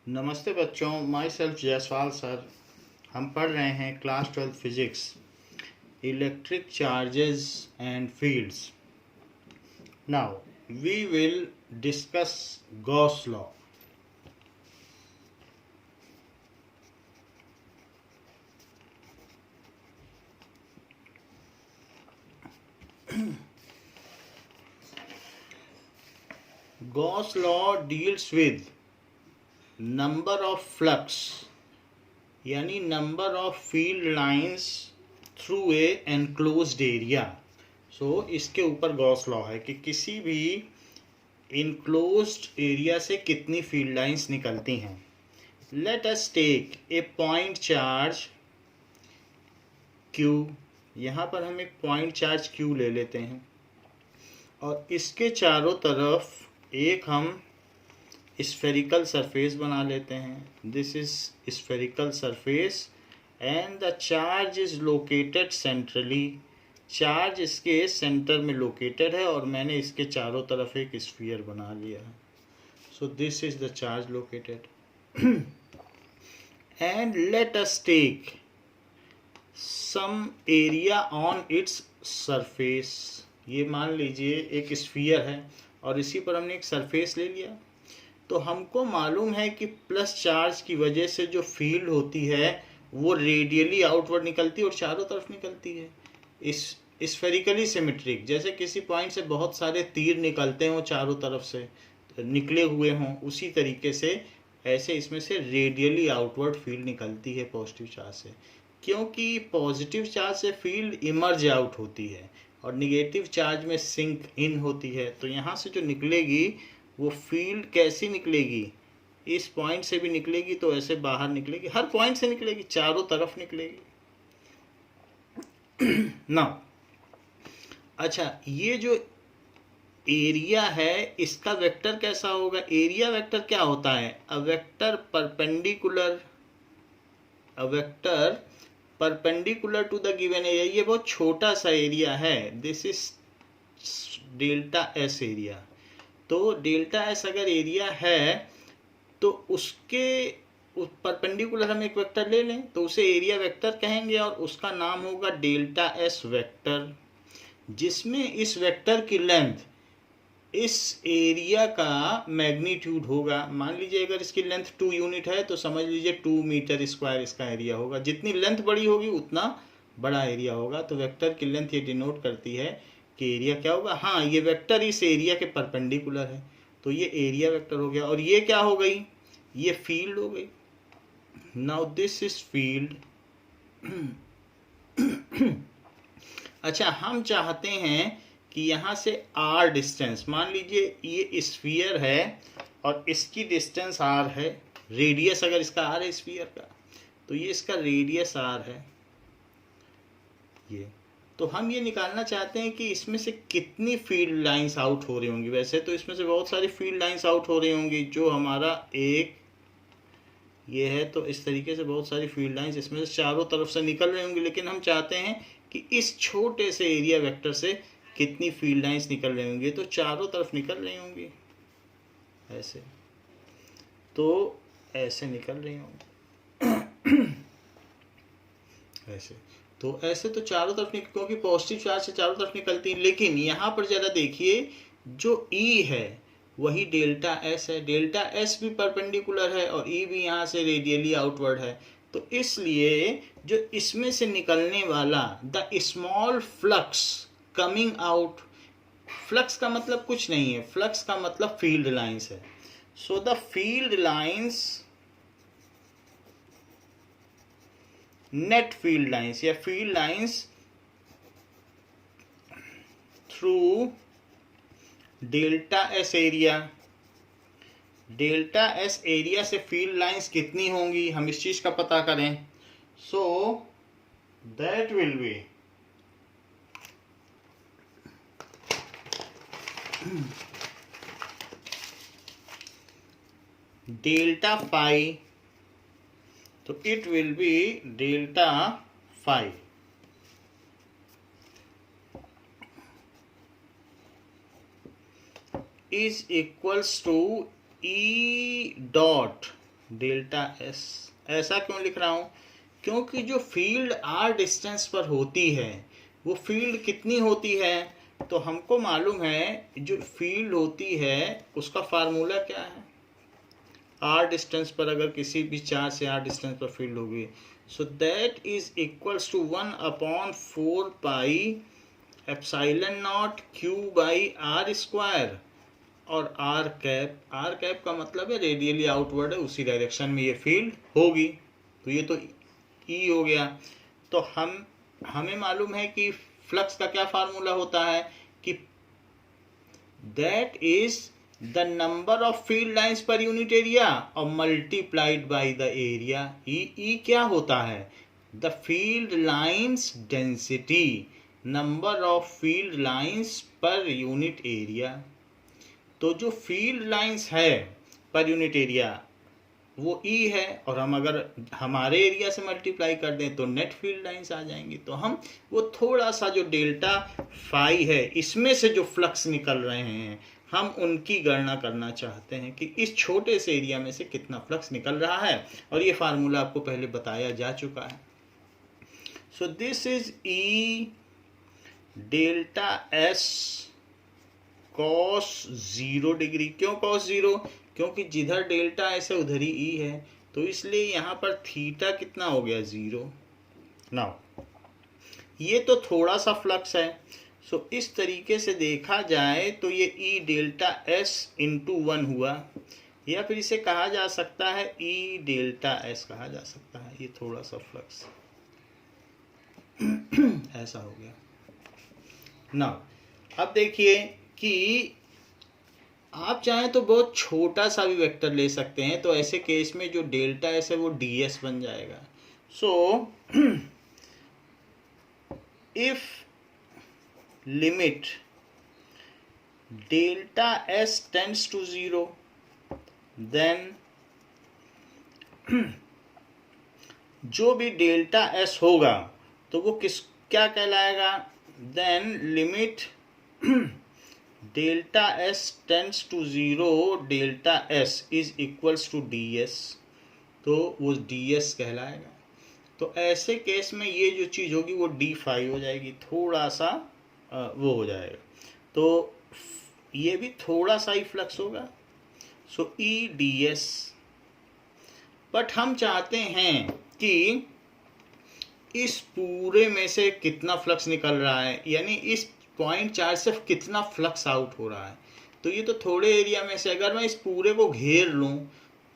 नमस्ते बच्चों, my self Jaiswal sir. हम पढ़ रहे हैं class 12 physics, electric charges and fields. Now we will discuss Gauss law. Gauss law deals with number of flux यानी number of field lines through a enclosed area. इसके ऊपर Gauss law है कि किसी भी इनक्लोज्ड एरिया से कितनी field lines निकलती हैं। Let us take a point charge Q। यहाँ पर हम एक पॉइंट चार्ज Q ले लेते हैं और इसके चारों तरफ एक हम स्फेरिकल सरफेस बना लेते हैं। This is spherical surface and the charge is located centrally. Charge इसके सेंटर में लोकेटेड है और मैंने इसके चारों तरफ एक स्फीयर बना लिया है। So this is the charge located and let us take some area on its surface. ये मान लीजिए एक स्फीयर है और इसी पर हमने एक सरफेस ले लिया। तो हमको मालूम है कि प्लस चार्ज की वजह से जो फील्ड होती है वो रेडियली आउटवर्ड निकलती है और चारों तरफ निकलती है। इस स्फेरिकली सिमेट्रिक, जैसे किसी पॉइंट से बहुत सारे तीर निकलते हों, चारों तरफ से निकले हुए हों, उसी तरीके से ऐसे इसमें से रेडियली आउटवर्ड फील्ड निकलती है पॉजिटिव चार्ज से। क्योंकि पॉजिटिव चार्ज से फील्ड इमर्ज आउट होती है और निगेटिव चार्ज में सिंक इन होती है। तो यहाँ से जो निकलेगी वो फील्ड कैसी निकलेगी, इस पॉइंट से भी निकलेगी तो ऐसे बाहर निकलेगी, हर पॉइंट से निकलेगी, चारों तरफ निकलेगी ना। अच्छा, ये जो एरिया है इसका वेक्टर कैसा होगा? एरिया वेक्टर क्या होता है? A vector perpendicular to the given area. ये बहुत छोटा सा एरिया है, this is delta S area. तो डेल्टा एस अगर एरिया है तो उसके परपेंडिकुलर हम एक वेक्टर ले लें तो उसे एरिया वेक्टर कहेंगे और उसका नाम होगा डेल्टा एस वेक्टर, जिसमें इस वेक्टर की लेंथ इस एरिया का मैग्नीट्यूड होगा। मान लीजिए अगर इसकी लेंथ 2 यूनिट है तो समझ लीजिए 2 मीटर स्क्वायर इसका एरिया होगा। जितनी लेंथ बड़ी होगी उतना बड़ा एरिया होगा। तो वेक्टर की लेंथ ये डिनोट करती है कि एरिया क्या होगा। हाँ, ये वेक्टर इस एरिया के परपेंडिकुलर है तो ये एरिया वेक्टर हो गया। और ये क्या हो गई? ये फील्ड हो गई। Now this is field. अच्छा, हम चाहते हैं कि यहाँ से r डिस्टेंस, मान लीजिए ये स्फीयर है और इसकी डिस्टेंस r है, रेडियस अगर इसका r है स्फीयर का तो ये इसका रेडियस r है ये। तो हम ये निकालना चाहते हैं कि इसमें से कितनी फील्ड लाइंस आउट हो रही होंगी। वैसे तो इसमें से बहुत सारी फील्ड लाइंस आउट हो रही होंगी, जो हमारा एक ये है तो इस तरीके से बहुत सारी फील्ड लाइंस इसमें से चारों तरफ से निकल रही होंगी। लेकिन हम चाहते हैं कि इस छोटे से एरिया वेक्टर से कितनी फील्ड लाइंस निकल रही होंगी। तो चारों तरफ निकल रही होंगी ऐसे, तो ऐसे निकल रही होंगी ऐसे। तो ऐसे तो चारों तरफ निकल, क्योंकि पॉजिटिव चार्ज से चारों तरफ निकलती है। लेकिन यहाँ पर जरा देखिए, जो E है वही डेल्टा एस है। डेल्टा एस भी परपेंडिकुलर है और E भी यहाँ से रेडियली आउटवर्ड है। तो इसलिए जो इसमें से निकलने वाला the small flux coming out, flux का मतलब कुछ नहीं है, फ्लक्स का मतलब फील्ड लाइंस है। So the field lines, net field lines या field lines through delta S area. Delta S area से फील्ड लाइंस कितनी होंगी, हम इस चीज का पता करें। So that will be delta phi, तो it will be delta phi is equals to E dot delta S. ऐसा क्यों लिख रहा हूँ? क्योंकि जो फील्ड आर डिस्टेंस पर होती है वो फील्ड कितनी होती है, तो हमको मालूम है जो फील्ड होती है उसका फार्मूला क्या है। आर डिस्टेंस पर अगर किसी भी चार्ज से आर डिस्टेंस पर फील्ड होगी, so that is equals to 1/4 pi epsilon not Q by R square. और आर कैप का मतलब है रेडियली आउटवर्ड है, उसी डायरेक्शन में ये फील्ड होगी। तो ये तो ई हो गया। तो हमें मालूम है कि फ्लक्स का क्या फार्मूला होता है कि that is the number of field lines per unit area और मल्टीप्लाइड बाय द एरिया। ई क्या होता है? The field lines density, number of field lines per unit area. तो जो फील्ड लाइंस है पर यूनिट एरिया वो ई है, और हम अगर हमारे एरिया से मल्टीप्लाई कर दें तो नेट फील्ड लाइंस आ जाएंगी। तो हम वो थोड़ा सा जो डेल्टा फाई है इसमें से जो फ्लक्स निकल रहे हैं हम उनकी गणना करना चाहते हैं कि इस छोटे से एरिया में से कितना फ्लक्स निकल रहा है, और ये फार्मूला आपको पहले बताया जा चुका है। So this is E delta S cos 0 degree. क्यों कॉस 0? क्योंकि जिधर डेल्टा एस है उधर ही ई है, तो इसलिए यहाँ पर थीटा कितना हो गया? 0। नाउ ये तो थोड़ा सा फ्लक्स है। सो इस तरीके से देखा जाए तो ये ई डेल्टा एस इंटू 1 हुआ, या फिर इसे कहा जा सकता है ई डेल्टा एस कहा जा सकता है। ये थोड़ा सा फ्लक्स ऐसा हो गया। नाउ अब देखिए कि आप चाहें तो बहुत छोटा सा भी वेक्टर ले सकते हैं, तो ऐसे केस में जो डेल्टा एस है वो डी एस बन जाएगा। So if limit delta S tends to 0 then जो भी डेल्टा एस होगा तो वो क्या कहलाएगा? Then limit delta S tends to 0 delta S is equals to D S, तो वो डी एस कहलाएगा। तो ऐसे केस में ये जो चीज़ होगी वो डी फाई हो जाएगी, थोड़ा सा वो हो जाएगा। तो ये भी थोड़ा सा ही फ्लक्स होगा। सो ई डी एस। बट हम चाहते हैं कि इस पूरे में से कितना फ्लक्स निकल रहा है, यानी इस पॉइंट चार्ज से कितना फ्लक्स आउट हो रहा है। तो ये तो थोड़े एरिया में से अगर मैं इस पूरे को घेर लूँ,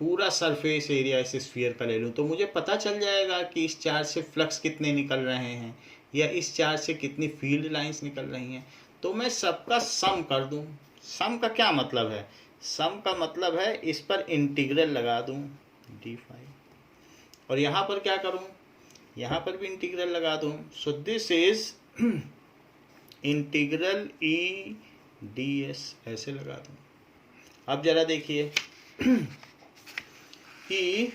पूरा सरफेस एरिया इस स्फीयर का ले लूँ, तो मुझे पता चल जाएगा कि इस चार्ज से फ्लक्स कितने निकल रहे हैं या इस चार्ज से कितनी फील्ड लाइंस निकल रही हैं। तो मैं सबका सम कर दूँ। सम का क्या मतलब है? सम का मतलब है इस पर इंटीग्रल लगा दूँ डी फाई, और यहाँ पर क्या करूँ? यहाँ पर भी इंटीग्रल लगा दूँ। So this is integral E D S, ऐसे लगा दूँ। अब जरा देखिए कि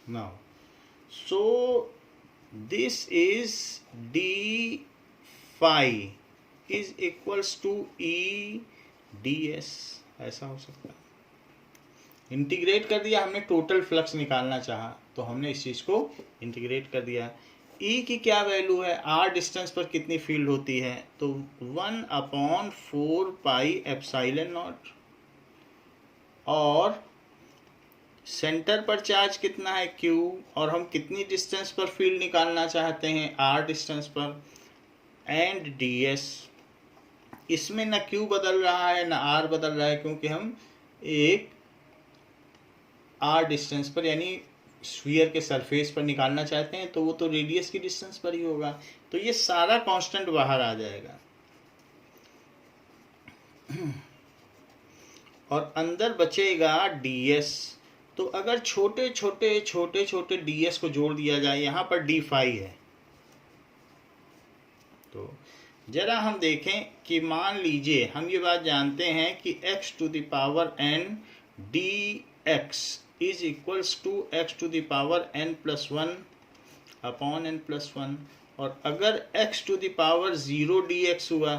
now so this is D phi is equals to E D S, ऐसा हो सकता है। इंटीग्रेट कर दिया हमने, टोटल फ्लक्स निकालना चाहा तो हमने इस चीज़ को इंटीग्रेट कर दिया। ई की क्या वैल्यू है? आर डिस्टेंस पर कितनी फील्ड होती है? तो 1/4 पाई एप्सिलॉन नॉट, और सेंटर पर चार्ज कितना है? क्यू, और हम कितनी डिस्टेंस पर फील्ड निकालना चाहते हैं? आर डिस्टेंस पर, एंड डी एस। इसमें न क्यू बदल रहा है न आर बदल रहा है, क्योंकि हम एक आर डिस्टेंस पर यानी स्फीयर के सरफेस पर निकालना चाहते हैं, तो वो तो रेडियस की डिस्टेंस पर ही होगा। तो ये सारा कांस्टेंट बाहर आ जाएगा और अंदर बचेगा ds। तो अगर छोटे छोटे ds को जोड़ दिया जाए, यहाँ पर d फाई है, तो जरा हम देखें कि मान लीजिए हम ये बात जानते हैं कि x to the power n dx is equals to x to the power n+1 upon n+1, और अगर x to the power 0 dx हुआ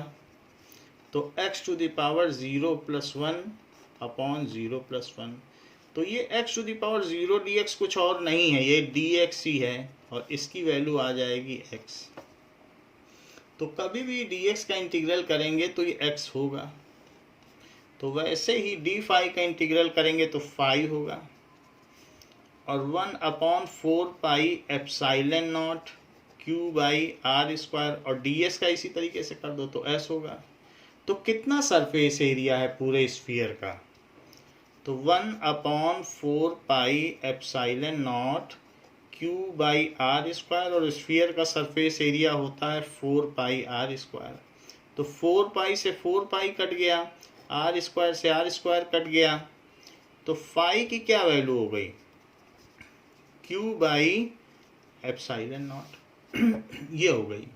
तो x to the power 0 + 1 upon 0 + 1। तो ये x to the power 0 dx कुछ और नहीं है, ये dx ही है और इसकी वैल्यू आ जाएगी x। तो कभी भी dx का इंटीग्रल करेंगे तो ये x होगा, तो वैसे ही डी फाई का इंटीग्रल करेंगे तो फाई होगा और 1/4 pi epsilon naught Q by R square और ds का इसी तरीके से कर दो तो s होगा। तो कितना सरफेस एरिया है पूरे स्फीयर का? तो 1/4 pi epsilon naught Q by R square और स्फीयर का सरफेस एरिया होता है 4 पाई आर स्क्वायर। तो 4 पाई से 4 पाई कट गया, आर स्क्वायर से आर स्क्वायर कट गया, तो फाई की क्या वैल्यू हो गई? क्यू बाई एप्साइलन नॉट ये हो गई।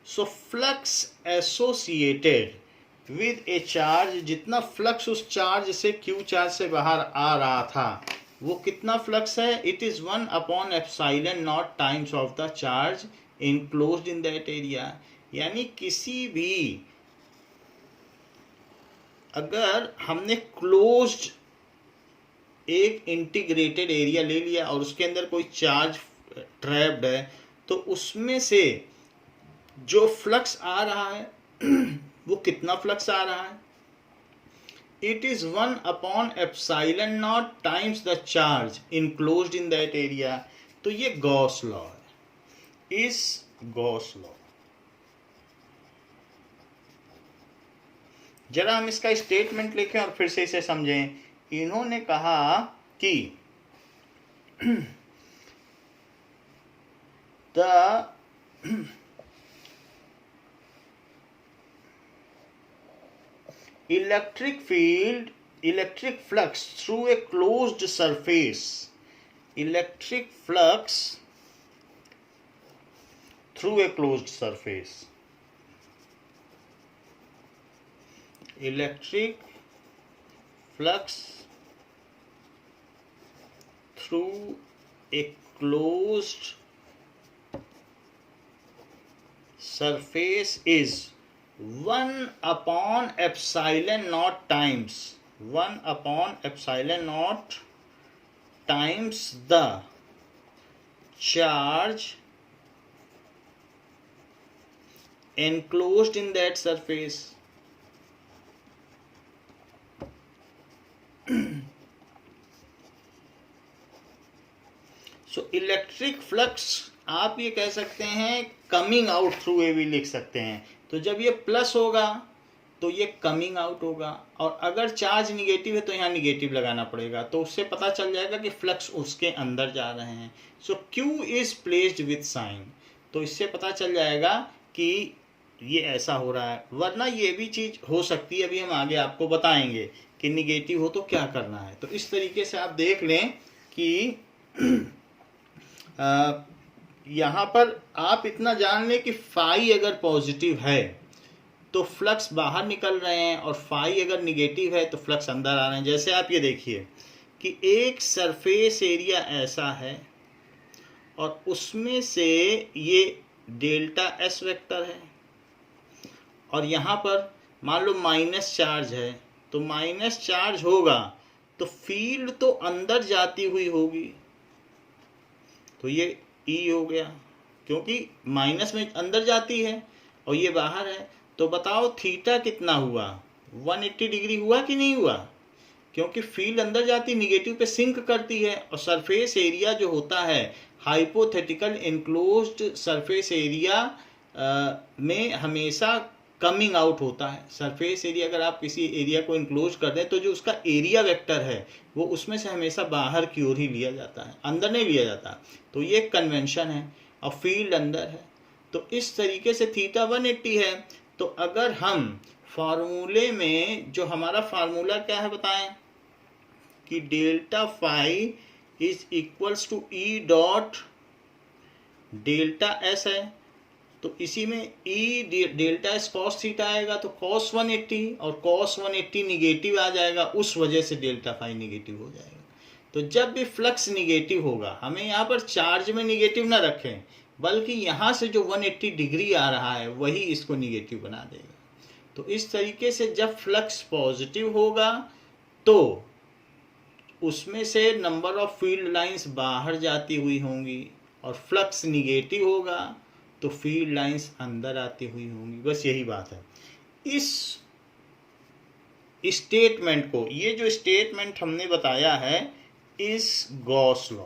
So flux associated with a charge, जितना फ्लक्स उस चार्ज से क्यू चार्ज से बाहर आ रहा था वो कितना फ्लक्स है? It is one by epsilon not times of the charge enclosed in that area. यानी किसी भी अगर हमने क्लोज्ड एक इंटीग्रेटेड एरिया ले लिया और उसके अंदर कोई चार्ज ट्रैप्ड है तो उसमें से जो फ्लक्स आ रहा है वो कितना फ्लक्स आ रहा है? It is one by epsilon not times the charge enclosed in that area. तो ये गॉस लॉ है, इस गॉस लॉ। जरा हम इसका स्टेटमेंट लिखें और फिर से इसे समझें। इन्होंने कहा कि the electric field, electric flux through a closed surface, electric flux through a closed surface, electric flux through a closed surface is 1/epsilon naught times 1/epsilon naught times the charge enclosed in that surface। So electric flux आप ये कह सकते हैं coming out through a भी लिख सकते हैं। तो जब ये प्लस होगा तो ये कमिंग आउट होगा और अगर चार्ज निगेटिव है तो यहाँ निगेटिव लगाना पड़ेगा, तो उससे पता चल जाएगा कि फ्लक्स उसके अंदर जा रहे हैं। So Q is placed with sign, तो इससे पता चल जाएगा कि ये ऐसा हो रहा है। वरना ये भी चीज़ हो सकती है, अभी हम आगे आपको बताएंगे कि निगेटिव हो तो क्या करना है। तो इस तरीके से आप देख लें कि यहाँ पर आप इतना जान लें कि फाई अगर पॉजिटिव है तो फ्लक्स बाहर निकल रहे हैं और फाई अगर निगेटिव है तो फ्लक्स अंदर आ रहे हैं। जैसे आप ये देखिए कि एक सरफेस एरिया ऐसा है और उसमें से ये डेल्टा एस वेक्टर है और यहाँ पर मान लो माइनस चार्ज है, तो माइनस चार्ज होगा तो फील्ड तो अंदर जाती हुई होगी, तो ये E हो गया क्योंकि माइनस में अंदर जाती है और ये बाहर है। तो बताओ थीटा कितना हुआ? 180 डिग्री हुआ कि नहीं हुआ? क्योंकि फील्ड अंदर जाती निगेटिव पे सिंक करती है और सरफेस एरिया जो होता है हाइपोथेटिकल इनक्लोज्ड सरफेस एरिया में हमेशा कमिंग आउट होता है। सरफेस एरिया अगर आप किसी एरिया को इनक्लोज कर दें तो जो उसका एरिया वेक्टर है वो उसमें से हमेशा बाहर की ओर ही लिया जाता है, अंदर नहीं लिया जाता। तो ये एक कन्वेंशन है और फील्ड अंदर है। तो इस तरीके से थीटा 180 है। तो अगर हम फार्मूले में, जो हमारा फार्मूला क्या है बताएं, कि delta phi is equals to E dot delta S है, तो इसी में E delta S cos theta आएगा तो कॉस 180 और कॉस 180 निगेटिव आ जाएगा, उस वजह से डेल्टा फाई निगेटिव हो जाएगा। तो जब भी फ्लक्स निगेटिव होगा, हमें यहाँ पर चार्ज में निगेटिव ना रखें बल्कि यहाँ से जो 180 डिग्री आ रहा है वही इसको निगेटिव बना देगा। तो इस तरीके से जब फ्लक्स पॉजिटिव होगा तो उसमें से नंबर ऑफ फील्ड लाइंस बाहर जाती हुई होंगी, और फ्लक्स निगेटिव होगा तो फील्ड लाइंस अंदर आती हुई होंगी। बस यही बात है। इस स्टेटमेंट को, ये जो स्टेटमेंट हमने बताया है, इस Gauss law,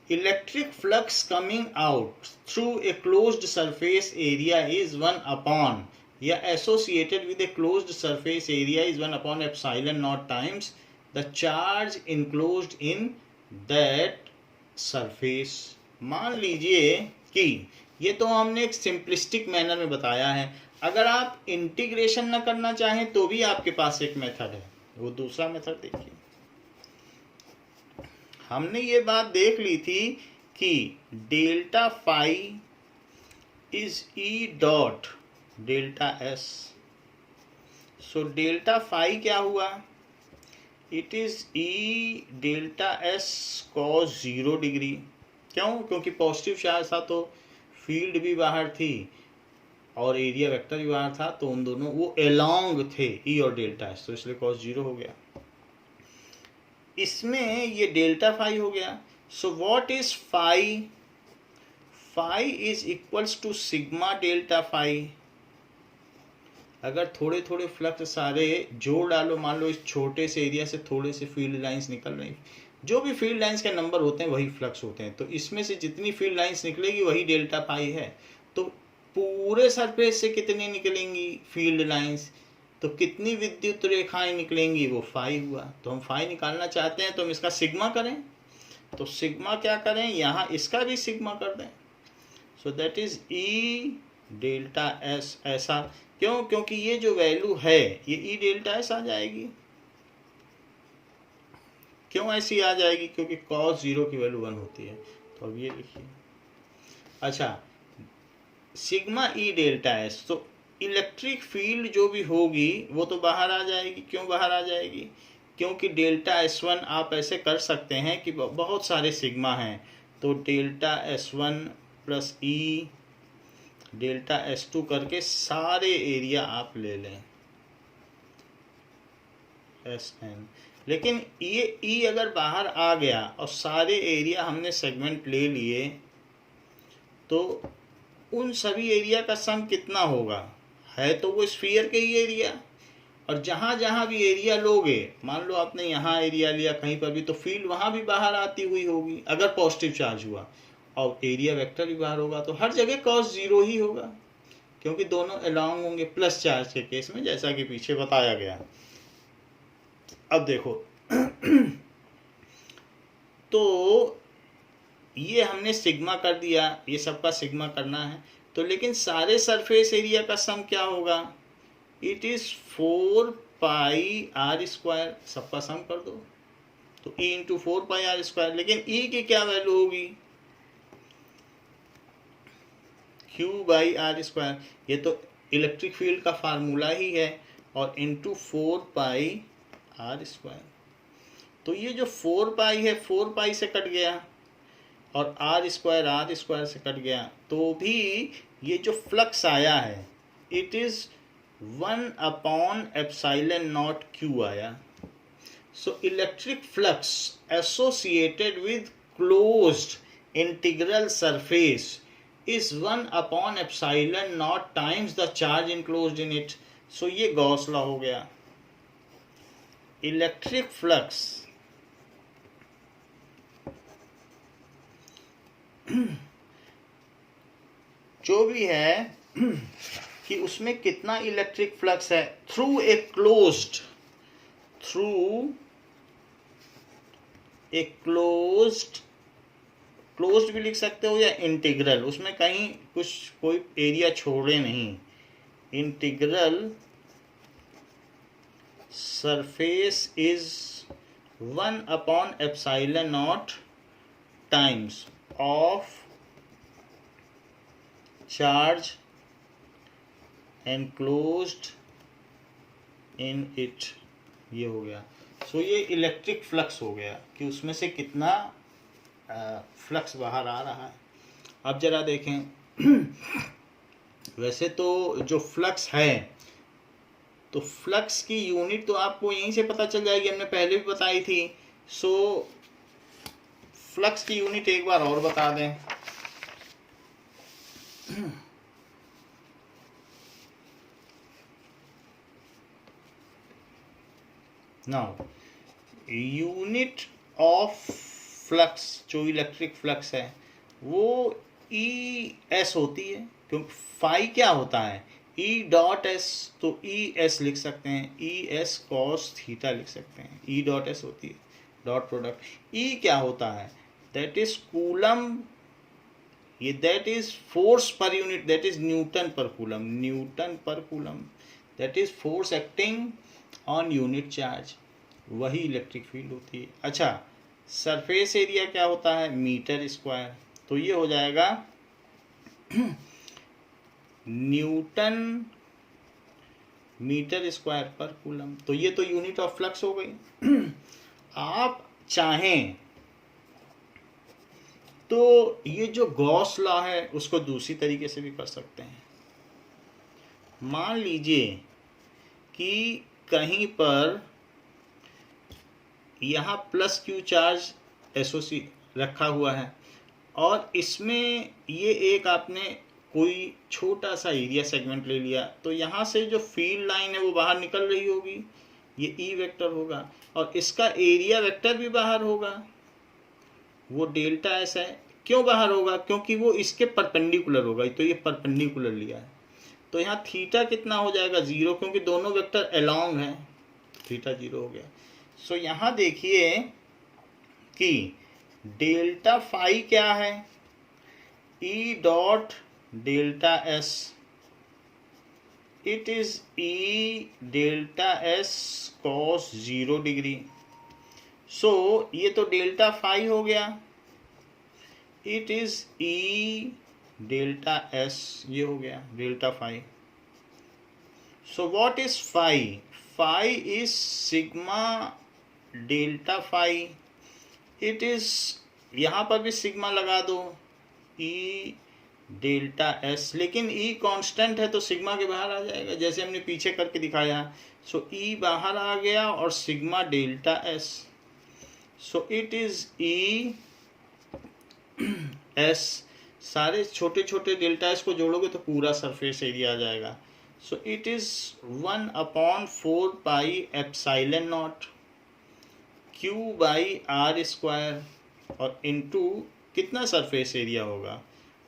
electric flux coming out through a closed surface area is 1 या associated with a closed surface area is 1 epsilon not times the charge enclosed in that surface. मान लीजिए कि ये तो हमने एक सिंपलिस्टिक मैनर में बताया है। अगर आप इंटीग्रेशन न करना चाहें तो भी आपके पास एक मेथड है, वो दूसरा मेथड देखिए। हमने ये बात देख ली थी कि delta phi is E dot delta S. So delta phi क्या हुआ? It is E delta S cos 0 degree. क्यों? क्योंकि पॉजिटिव चार्ज था तो फील्ड भी बाहर थी और एरिया वेक्टर भी बाहर था, तो उन दोनों वो एलॉन्ग थे, ई और डेल्टा एस, तो इसलिए कॉस 0 हो गया। इसमें ये डेल्टा फाई हो गया। So what is phi? Phi is equals to sigma delta phi. अगर थोड़े थोड़े फ्लक्स सारे जोड़ डालो, मान लो इस छोटे से एरिया से थोड़े से फील्ड लाइंस निकल रही, जो भी फील्ड लाइंस के नंबर होते हैं वही फ्लक्स होते हैं, तो इसमें से जितनी फील्ड लाइंस निकलेगी वही डेल्टा फाई है। तो पूरे सरफेस से कितनी निकलेंगी फील्ड लाइंस, तो कितनी विद्युत रेखाएं निकलेंगी, वो फाई हुआ। तो हम फाई निकालना चाहते हैं तो हम इसका सिग्मा करें, तो सिग्मा क्या करें, यहाँ इसका भी सिग्मा कर दें। सो that is E delta S. ऐसा क्यों? क्योंकि ये जो वैल्यू है ये ई डेल्टा एस आ जाएगी। क्यों ऐसी आ जाएगी? क्योंकि cos 0 की वैल्यू 1 होती है। तो अब ये लिखिए, अच्छा, सिग्मा ई डेल्टा एस, तो इलेक्ट्रिक फील्ड जो भी होगी वो तो बाहर आ जाएगी। क्यों बाहर आ जाएगी? क्योंकि डेल्टा S1 आप ऐसे कर सकते हैं कि बहुत सारे सिग्मा हैं, तो डेल्टा S1 प्लस ई डेल्टा S2 करके सारे एरिया आप ले लें Sn। लेकिन ये ई अगर बाहर आ गया और सारे एरिया हमने सेगमेंट ले लिए, तो उन सभी एरिया का सम कितना होगा? है तो वो स्फीयर के ही एरिया, और जहाँ जहाँ भी एरिया लोगे, मान लो आपने यहाँ एरिया लिया कहीं पर भी, तो फील्ड वहाँ भी बाहर आती हुई होगी अगर पॉजिटिव चार्ज हुआ, और एरिया वेक्टर भी बाहर होगा, तो हर जगह cos 0 ही होगा, क्योंकि दोनों अलॉन्ग होंगे प्लस चार्ज के केस में, जैसा कि पीछे बताया गया। अब देखो तो ये हमने सिग्मा कर दिया, ये सबका सिग्मा करना है, तो लेकिन सारे सरफेस एरिया का सम क्या होगा? It is 4 pi R square. सबका सम कर दो तो E into 4 pi R square. लेकिन ई की क्या वैल्यू होगी? Q by R square. ये तो इलेक्ट्रिक फील्ड का फार्मूला ही है, और इंटू 4 पाई आर स्क्वायर। तो ये जो 4 पाई है 4 पाई से कट गया, और आर स्क्वायर से कट गया, तो भी ये जो फ्लक्स आया है it is 1 epsilon not Q आया। So electric flux associated with closed integral surface is 1 epsilon not times the charge enclosed in it. So ये गॉस लॉ हो गया। इलेक्ट्रिक फ्लक्स जो भी है कि उसमें कितना इलेक्ट्रिक फ्लक्स है थ्रू ए क्लोज्ड क्लोज्ड भी लिख सकते हो, या इंटीग्रल, उसमें कहीं कुछ कोई एरिया छोड़े नहीं, integral surface is 1 epsilon not times of charge enclosed in it। ये हो गया। सो ये इलेक्ट्रिक फ्लक्स हो गया कि उसमें से कितना फ्लक्स बाहर आ रहा है। अब जरा देखें वैसे तो जो फ्लक्स है, तो फ्लक्स की यूनिट तो आपको यहीं से पता चल जाएगी, हमने पहले भी बताई थी। सो फ्लक्स की यूनिट एक बार और बता दें। नाउ यूनिट ऑफ फ्लक्स, जो इलेक्ट्रिक फ्लक्स है वो ई एस होती है, क्योंकि फाई क्या होता है, ई डॉट एस, तो ई एस लिख सकते हैं, ई एस कॉस थीटा लिख सकते हैं, ई डॉट एस होती है डॉट प्रोडक्ट। ई क्या होता है, दैट इज कूलम, ये that is force per unit, that is Newton पर कूलम, न्यूटन पर coulomb, that is force acting on unit charge, वही इलेक्ट्रिक फील्ड होती है। अच्छा, सरफेस एरिया क्या होता है, मीटर स्क्वायर, तो ये हो जाएगा न्यूटन मीटर स्क्वायर पर कूलम, तो ये तो यूनिट ऑफ फ्लक्स हो गई। आप चाहें तो ये जो गॉस लॉ है उसको दूसरी तरीके से भी कर सकते हैं। मान लीजिए कि कहीं पर यहाँ प्लस क्यू चार्ज एसोसी रखा हुआ है, और इसमें ये एक आपने कोई छोटा सा एरिया सेगमेंट ले लिया, तो यहाँ से जो फील्ड लाइन है वो बाहर निकल रही होगी, ये ई वेक्टर होगा, और इसका एरिया वेक्टर भी बाहर होगा, वो डेल्टा एस है। क्यों बाहर होगा, क्योंकि वो इसके परपेंडिकुलर होगा, तो ये परपेंडिकुलर लिया है, तो यहाँ थीटा कितना हो जाएगा, 0, क्योंकि दोनों वेक्टर अलोंग है, थीटा 0 हो गया। सो यहाँ देखिए कि डेल्टा फाई क्या है, E dot delta S, it is E delta S cos 0 degree. So ये तो डेल्टा फाई हो गया, it is E delta S, ये हो गया delta phi. So what is phi, phi is sigma delta phi, it is, यहाँ पर भी सिग्मा लगा दो, ई डेल्टा एस, लेकिन ई कांस्टेंट है तो सिग्मा के बाहर आ जाएगा, जैसे हमने पीछे करके दिखाया। सो ई बाहर आ गया और sigma delta S, so it is E S, सारे छोटे छोटे डेल्टा एस को जोड़ोगे तो पूरा सरफेस एरिया आ जाएगा। So it is 1/4 pi epsilon not Q by R square, और इनटू कितना सरफेस एरिया होगा,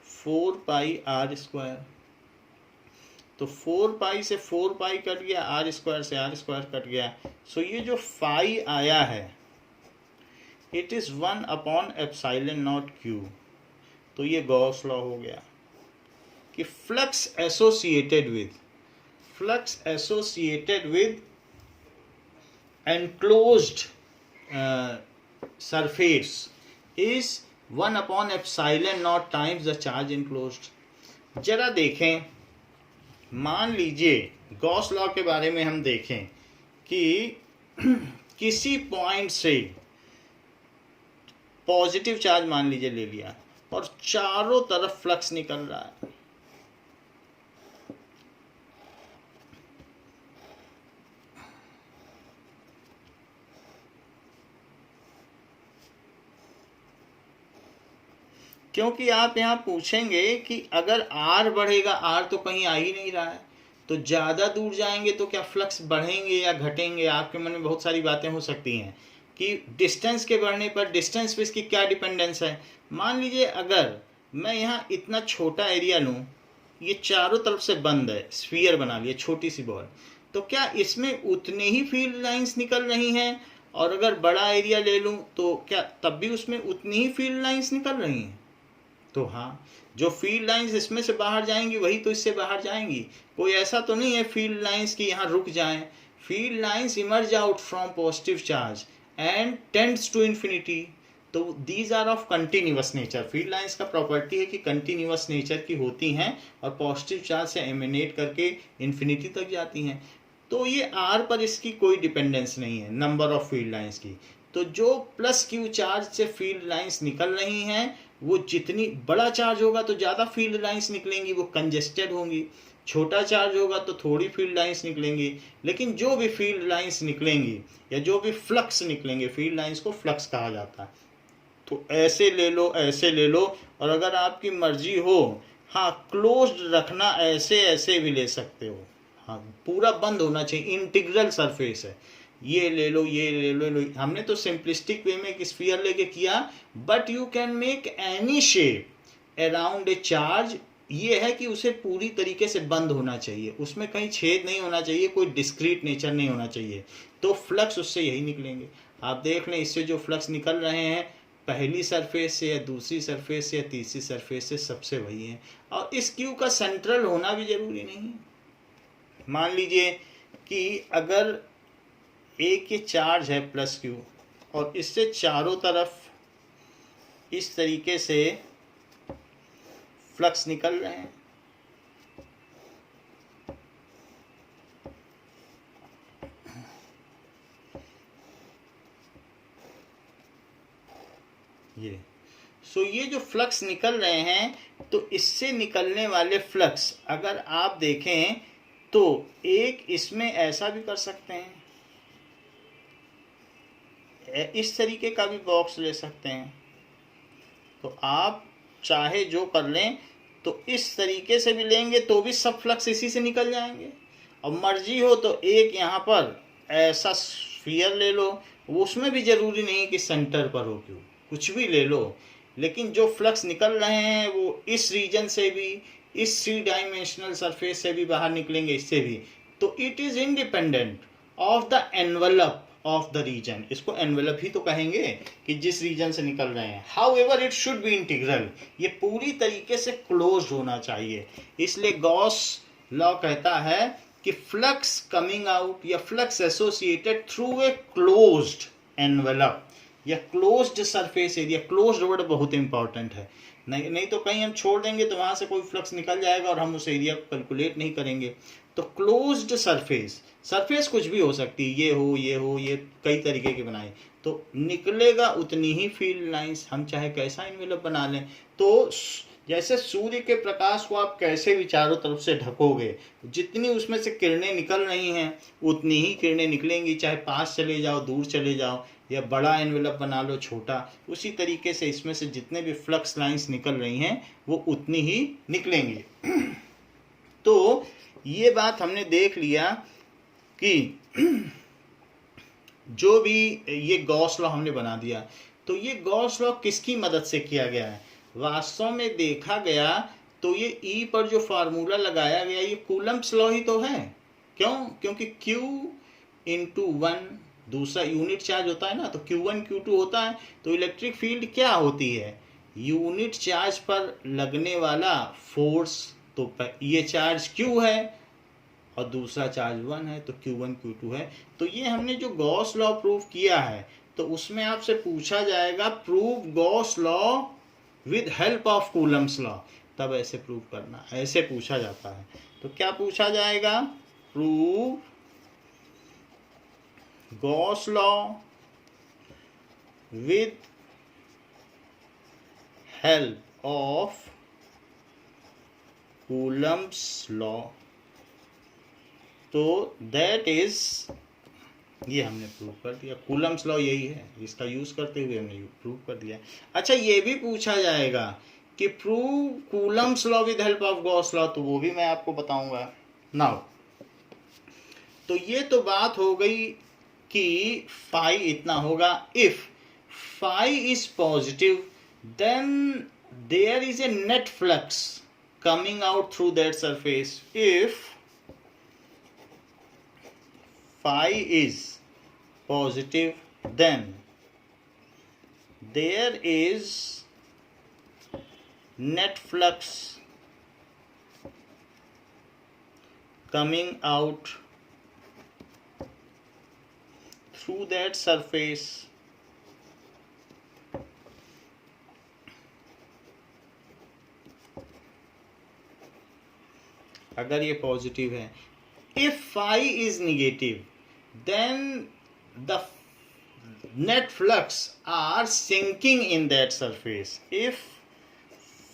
4 पाई आर स्क्वायर, तो 4 पाई से 4 पाई कट गया, आर स्क्वायर से आर स्क्वायर कट गया। सो ये जो फाई आया है it is one by epsilon not Q, तो ये गॉस लॉ हो गया कि flux associated with enclosed surface is one by epsilon not times the charge enclosed. जरा देखें, मान लीजिए गॉस लॉ के बारे में हम देखें कि किसी पॉइंट से पॉजिटिव चार्ज मान लीजिए ले लिया और चारों तरफ फ्लक्स निकल रहा है, क्योंकि आप यहाँ पूछेंगे कि अगर आर बढ़ेगा, आर तो कहीं आ ही नहीं रहा है, तो ज़्यादा दूर जाएंगे तो क्या फ्लक्स बढ़ेंगे या घटेंगे, आपके मन में बहुत सारी बातें हो सकती हैं कि डिस्टेंस के बढ़ने पर डिस्टेंस पे इसकी क्या डिपेंडेंस है। मान लीजिए अगर मैं यहाँ इतना छोटा एरिया लूँ, ये चारों तरफ से बंद है, स्फीयर बना लिया छोटी सी बॉल, तो क्या इसमें उतनी ही फील्ड लाइंस निकल रही हैं, और अगर बड़ा एरिया ले लूँ तो क्या तब भी उसमें उतनी ही फील्ड लाइंस निकल रही हैं। तो हाँ, जो फील्ड लाइंस इसमें से बाहर जाएंगी वही तो इससे बाहर जाएंगी, कोई ऐसा तो नहीं है फील्ड लाइंस की यहाँ रुक जाएं। Field lines emerge out from positive charge and tends to infinity, तो these are of continuous nature. Field lines का प्रॉपर्टी है कि कंटिन्यूअस नेचर की होती हैं और पॉजिटिव चार्ज से एमिनेट करके इन्फिनिटी तक जाती हैं, तो ये आर पर इसकी कोई डिपेंडेंस नहीं है नंबर ऑफ फील्ड लाइंस की। तो जो प्लस क्यू चार्ज से फील्ड लाइंस निकल रही हैं वो जितनी बड़ा चार्ज होगा तो ज़्यादा फील्ड लाइंस निकलेंगी, वो कंजेस्टेड होंगी। छोटा चार्ज होगा तो थोड़ी फील्ड लाइंस निकलेंगी। लेकिन जो भी फील्ड लाइंस निकलेंगी या जो भी फ्लक्स निकलेंगे, फील्ड लाइंस को फ्लक्स कहा जाता है। तो ऐसे ले लो, ऐसे ले लो, और अगर आपकी मर्जी हो, हाँ क्लोज्ड रखना, ऐसे ऐसे भी ले सकते हो। हाँ पूरा बंद होना चाहिए, इंटीग्रल सरफेस है। ये ले लो, ये ले लो। हमने तो सिंपलिस्टिक वे में एक स्फीयर लेके किया, but you can make any shape around a charge. ये है कि उसे पूरी तरीके से बंद होना चाहिए, उसमें कहीं छेद नहीं होना चाहिए, कोई डिस्क्रीट नेचर नहीं होना चाहिए। तो फ्लक्स उससे यही निकलेंगे। आप देख लें, इससे जो फ्लक्स निकल रहे हैं पहली सरफेस से या दूसरी सरफेस से या तीसरी सरफेस से, सबसे वही है। और इस क्यू का सेंट्रल होना भी जरूरी नहीं है। मान लीजिए कि अगर एक ये चार्ज है प्लस क्यू, और इससे चारों तरफ इस तरीके से फ्लक्स निकल रहे हैं, ये जो फ्लक्स निकल रहे हैं, तो इससे निकलने वाले फ्लक्स अगर आप देखें तो एक इसमें ऐसा भी कर सकते हैं, इस तरीके का भी बॉक्स ले सकते हैं। तो आप चाहे जो कर लें, तो इस तरीके से भी लेंगे तो भी सब फ्लक्स इसी से निकल जाएंगे। और मर्जी हो तो एक यहाँ पर ऐसा स्फीयर ले लो, वो उसमें भी ज़रूरी नहीं कि सेंटर पर हो, क्यों कुछ भी ले लो, लेकिन जो फ्लक्स निकल रहे हैं वो इस रीजन से भी, इस 3 डायमेंशनल सरफेस से भी बाहर निकलेंगे, इससे भी। तो it is independent of the envelope of the region. इसको एनवेलप ही तो कहेंगे कि जिस रीजन से निकल रहे हैं। However it should be integral, ये पूरी तरीके से क्लोज होना चाहिए। इसलिए गॉस लॉ कहता है कि फ्लक्स कमिंग आउट या flux associated through a closed envelope या closed surface area. Closed word बहुत इंपॉर्टेंट है, नहीं तो कहीं हम छोड़ देंगे तो वहां से कोई फ्लक्स निकल जाएगा और हम उस एरिया को कैलकुलेट नहीं करेंगे। तो क्लोज्ड सरफेस कुछ भी हो सकती है, ये हो, ये कई तरीके के बनाए, तो निकलेगा उतनी ही फील्ड लाइंस, हम चाहे कैसा एनवेलप बना लें। तो जैसे सूर्य के प्रकाश को आप कैसे भी चारों तरफ से ढकोगे, जितनी उसमें से किरणें निकल रही हैं उतनी ही किरणें निकलेंगी, चाहे पास चले जाओ, दूर चले जाओ, या बड़ा एनवेलप बना लो, छोटा। उसी तरीके से इसमें से जितने भी फ्लक्स लाइंस निकल रही हैं वो उतनी ही निकलेंगी। तो ये बात हमने देख लिया कि जो भी ये गॉस लॉ हमने बना दिया, तो ये गॉस लॉ किसकी मदद से किया गया है? वास्तव में देखा गया तो ये ई पर जो फार्मूला लगाया गया, ये कूलम्ब्स लॉ ही तो है। क्यों? क्योंकि Q इंटू 1 दूसरा यूनिट चार्ज होता है ना, तो Q1 Q2 होता है। तो इलेक्ट्रिक फील्ड क्या होती है? यूनिट चार्ज पर लगने वाला फोर्स। तो ये चार्ज Q है और दूसरा चार्ज 1 है, तो Q1 Q2 है। तो ये हमने जो गॉस लॉ प्रूव किया है, तो उसमें आपसे पूछा जाएगा prove Gauss law with help of Coulomb's law, तब ऐसे प्रूव करना, ऐसे पूछा जाता है। तो क्या पूछा जाएगा? Prove Gauss law with help of Coulomb's law. तो दैट इज, ये हमने प्रूव कर दिया। कूलम्ब्स लॉ यही है, इसका यूज करते हुए हमने प्रूव कर दिया। अच्छा, ये भी पूछा जाएगा कि prove Coulomb's law with help of Gauss law, तो वो भी मैं आपको बताऊंगा नाउ। तो ये तो बात हो गई कि फाई इतना होगा। If phi is positive then there is a net flux coming out through that surface. If phi is positive, then there is net flux coming out through that surface अगर ये पॉजिटिव है। If phi is negative then the net flux are sinking in that surface. If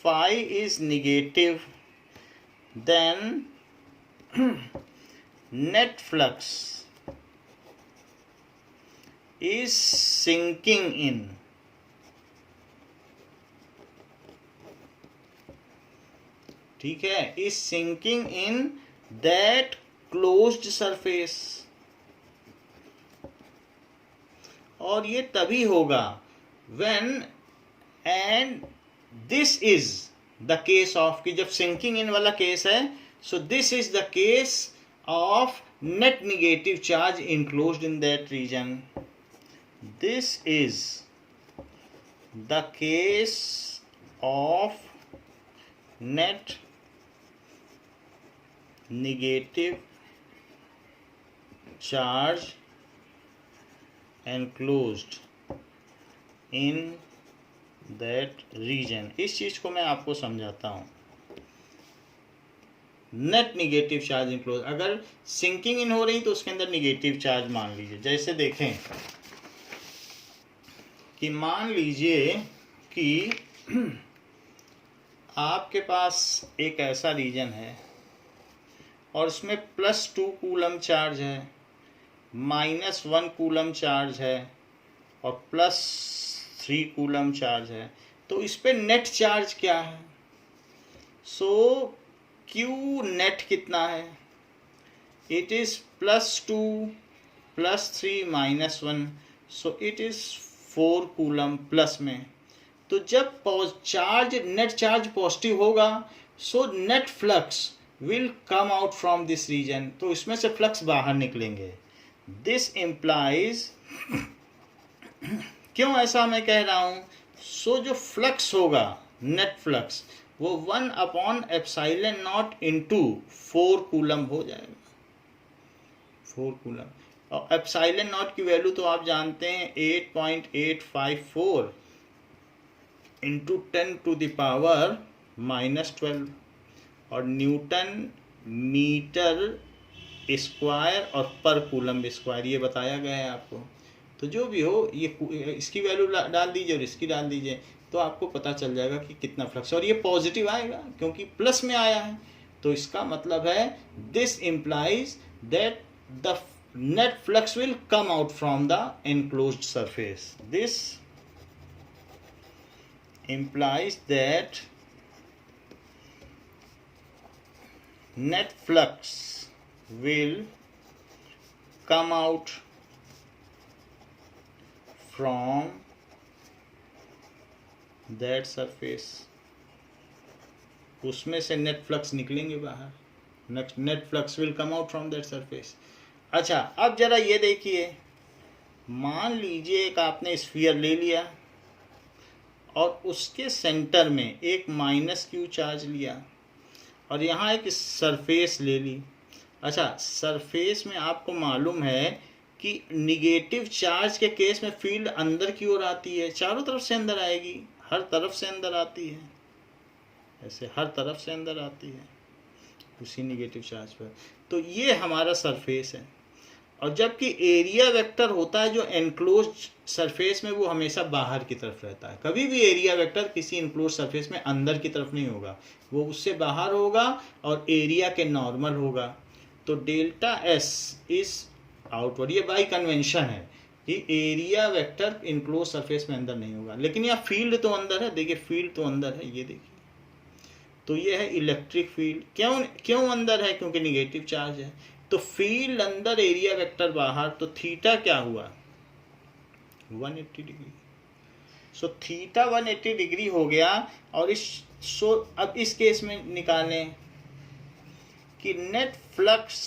phi is negative, then net flux is sinking in. ठीक है, is sinking in that closed surface. और ये तभी होगा when and this is the case of, कि जब sinking in वाला case है, so this is the case of net negative charge enclosed in that region. This is the case of net negative charge enclosed in that region. इस चीज को मैं आपको समझाता हूं. नेट निगेटिव चार्ज इनक्लोज, अगर सिंकिंग इन हो रही तो उसके अंदर निगेटिव चार्ज मान लीजिए. जैसे देखें कि मान लीजिए कि आपके पास एक ऐसा रीजन है और उसमें +2 कूलम चार्ज है, -1 कूलम चार्ज है और +3 कूलम चार्ज है. तो इस पे नेट चार्ज क्या है? सो Q नेट कितना है? It is +2 +3 -1, so it is 4 coulomb plus में. तो जब चार्ज नेट चार्ज पॉजिटिव होगा, so net flux will come out from this region. तो इसमें से फ्लक्स बाहर निकलेंगे. दिस इम्प्लाइज, क्यों ऐसा मैं कह रहा हूं? सो जो फ्लक्स होगा नेट फ्लक्स वो 1/ε0 इंटू 4 कूलम हो जाएगा. 4 कूलम. और ε0 की वैल्यू तो आप जानते हैं 8.854 इंटू 10⁻⁻12 और न्यूटन मीटर स्क्वायर और पर कूलम स्क्वायर, ये बताया गया है आपको. तो जो भी हो, ये इसकी वैल्यू डाल दीजिए और इसकी डाल दीजिए तो आपको पता चल जाएगा कि कितना फ्लक्स. और ये पॉजिटिव आएगा क्योंकि प्लस में आया है. तो इसका मतलब है this implies that the net flux will come out from the enclosed surface. This implies that net flux will come out from that surface. उसमें से नेट फ्लक्स निकलेंगे बाहर. Net flux will come out from that surface. अच्छा, अब जरा ये देखिए, मान लीजिए एक आपने स्फीयर ले लिया और उसके सेंटर में एक -Q चार्ज लिया और यहाँ एक सरफेस ले ली. अच्छा, सरफेस में आपको मालूम है कि निगेटिव चार्ज के केस में फील्ड अंदर की ओर आती है, चारों तरफ से अंदर आएगी, हर तरफ से अंदर आती है, ऐसे हर तरफ से अंदर आती है उसी निगेटिव चार्ज पर. तो ये हमारा सरफेस है. और जबकि एरिया वेक्टर होता है जो एनक्लोज्ड सरफेस में, वो हमेशा बाहर की तरफ रहता है. कभी भी एरिया वेक्टर किसी एनक्लोज्ड सरफेस में अंदर की तरफ नहीं होगा, वो उससे बाहर होगा और एरिया के नॉर्मल होगा. तो डेल्टा एस इज आउटवर्ड. ये बाई कन्वेंशन है कि एरिया वेक्टर एनक्लोज्ड सरफेस में अंदर नहीं होगा. लेकिन यहाँ फील्ड तो अंदर है. देखिए फील्ड तो अंदर है, ये देखिए. तो ये है इलेक्ट्रिक फील्ड. क्यों अंदर है? क्योंकि निगेटिव चार्ज है. तो फील्ड अंदर, एरिया वेक्टर बाहर. तो थीटा क्या हुआ? 180 डिग्री. सो थीटा 180 डिग्री हो गया. और अब इस केस में निकालें कि नेट फ्लक्स,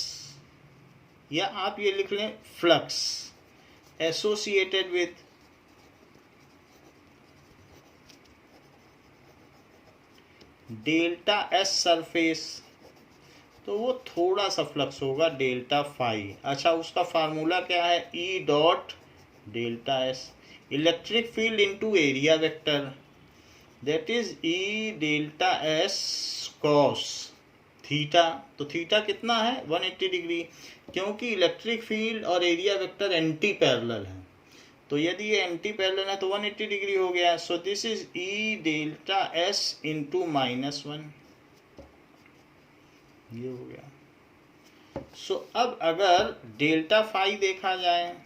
या आप ये लिख लें flux associated with delta S surface, तो वो थोड़ा सा फ्लक्स होगा डेल्टा फाई. अच्छा, उसका फार्मूला क्या है? E dot delta S, electric field into area vector, that is E delta S cos theta. तो थीटा कितना है? 180 डिग्री. क्योंकि इलेक्ट्रिक फील्ड और एरिया वेक्टर एंटी पैरेलल है, तो यदि ये एंटी पैरेलल है तो 180 डिग्री हो गया। सो this is E delta S into -1, ये हो गया। सो अब अगर डेल्टा फाई देखा जाए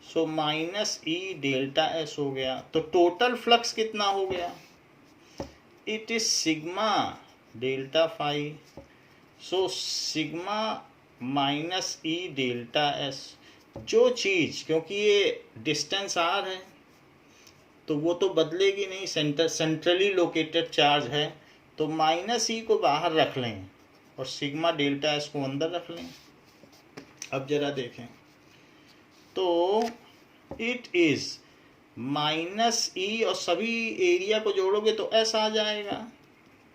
so minus E delta S हो गया, तो टोटल फ्लक्स कितना हो गया? It is sigma delta phi. So sigma minus E delta S, जो चीज़, क्योंकि ये डिस्टेंस आर है तो वो तो बदलेगी नहीं, सेंट्रली लोकेटेड चार्ज है, तो माइनस ई को बाहर रख लें और सिग्मा डेल्टा एस को अंदर रख लें। अब जरा देखें तो इट इज माइनस ई और सभी एरिया को जोड़ोगे तो एस आ जाएगा,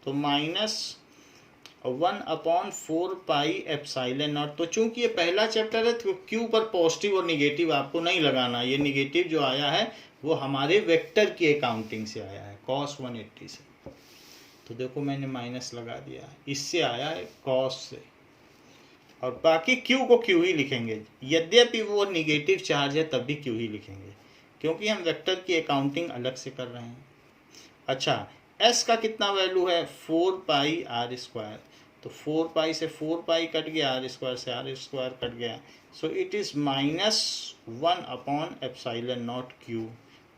तो -1/4πε0। तो चूंकि ये पहला चैप्टर है तो क्यू पर पॉजिटिव और निगेटिव आपको नहीं लगाना। ये निगेटिव जो आया है वो हमारे वेक्टर की अकाउंटिंग से आया है, cos 180 से। तो देखो मैंने माइनस लगा दिया, इससे आया है cos से, और बाकी क्यू को क्यू ही लिखेंगे। यद्यपि वो निगेटिव चार्ज है तब भी क्यू ही लिखेंगे, क्योंकि हम वेक्टर की अकाउंटिंग अलग से कर रहे हैं। अच्छा, s का कितना वैल्यू है? 4πr²। तो 4π से 4π कट गया, r² से r² कट गया। सो इट इज -1/ε0q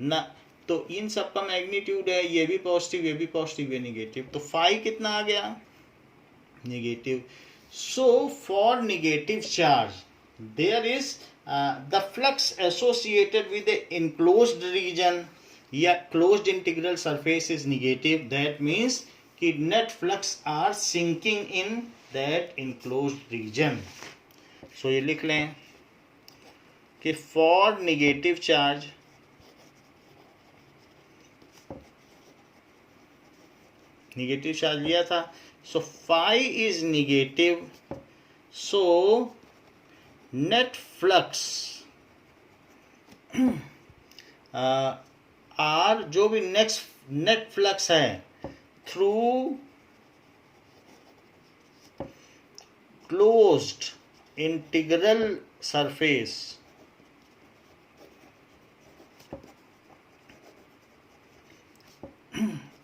न। तो इन सब का मैग्नीट्यूड है, ये भी पॉजिटिव, ये भी पॉजिटिव, ये निगेटिव, तो फाई कितना आ गया? Negative. So for negative charge there is the flux associated with the enclosed region या closed integral surface is negative. That means कि net flux are sinking in that enclosed region. So ये लिख लें कि for negative charge लिया था, so phi is negative, so net flux are, जो भी नेट फ्लक्स है through closed integral surface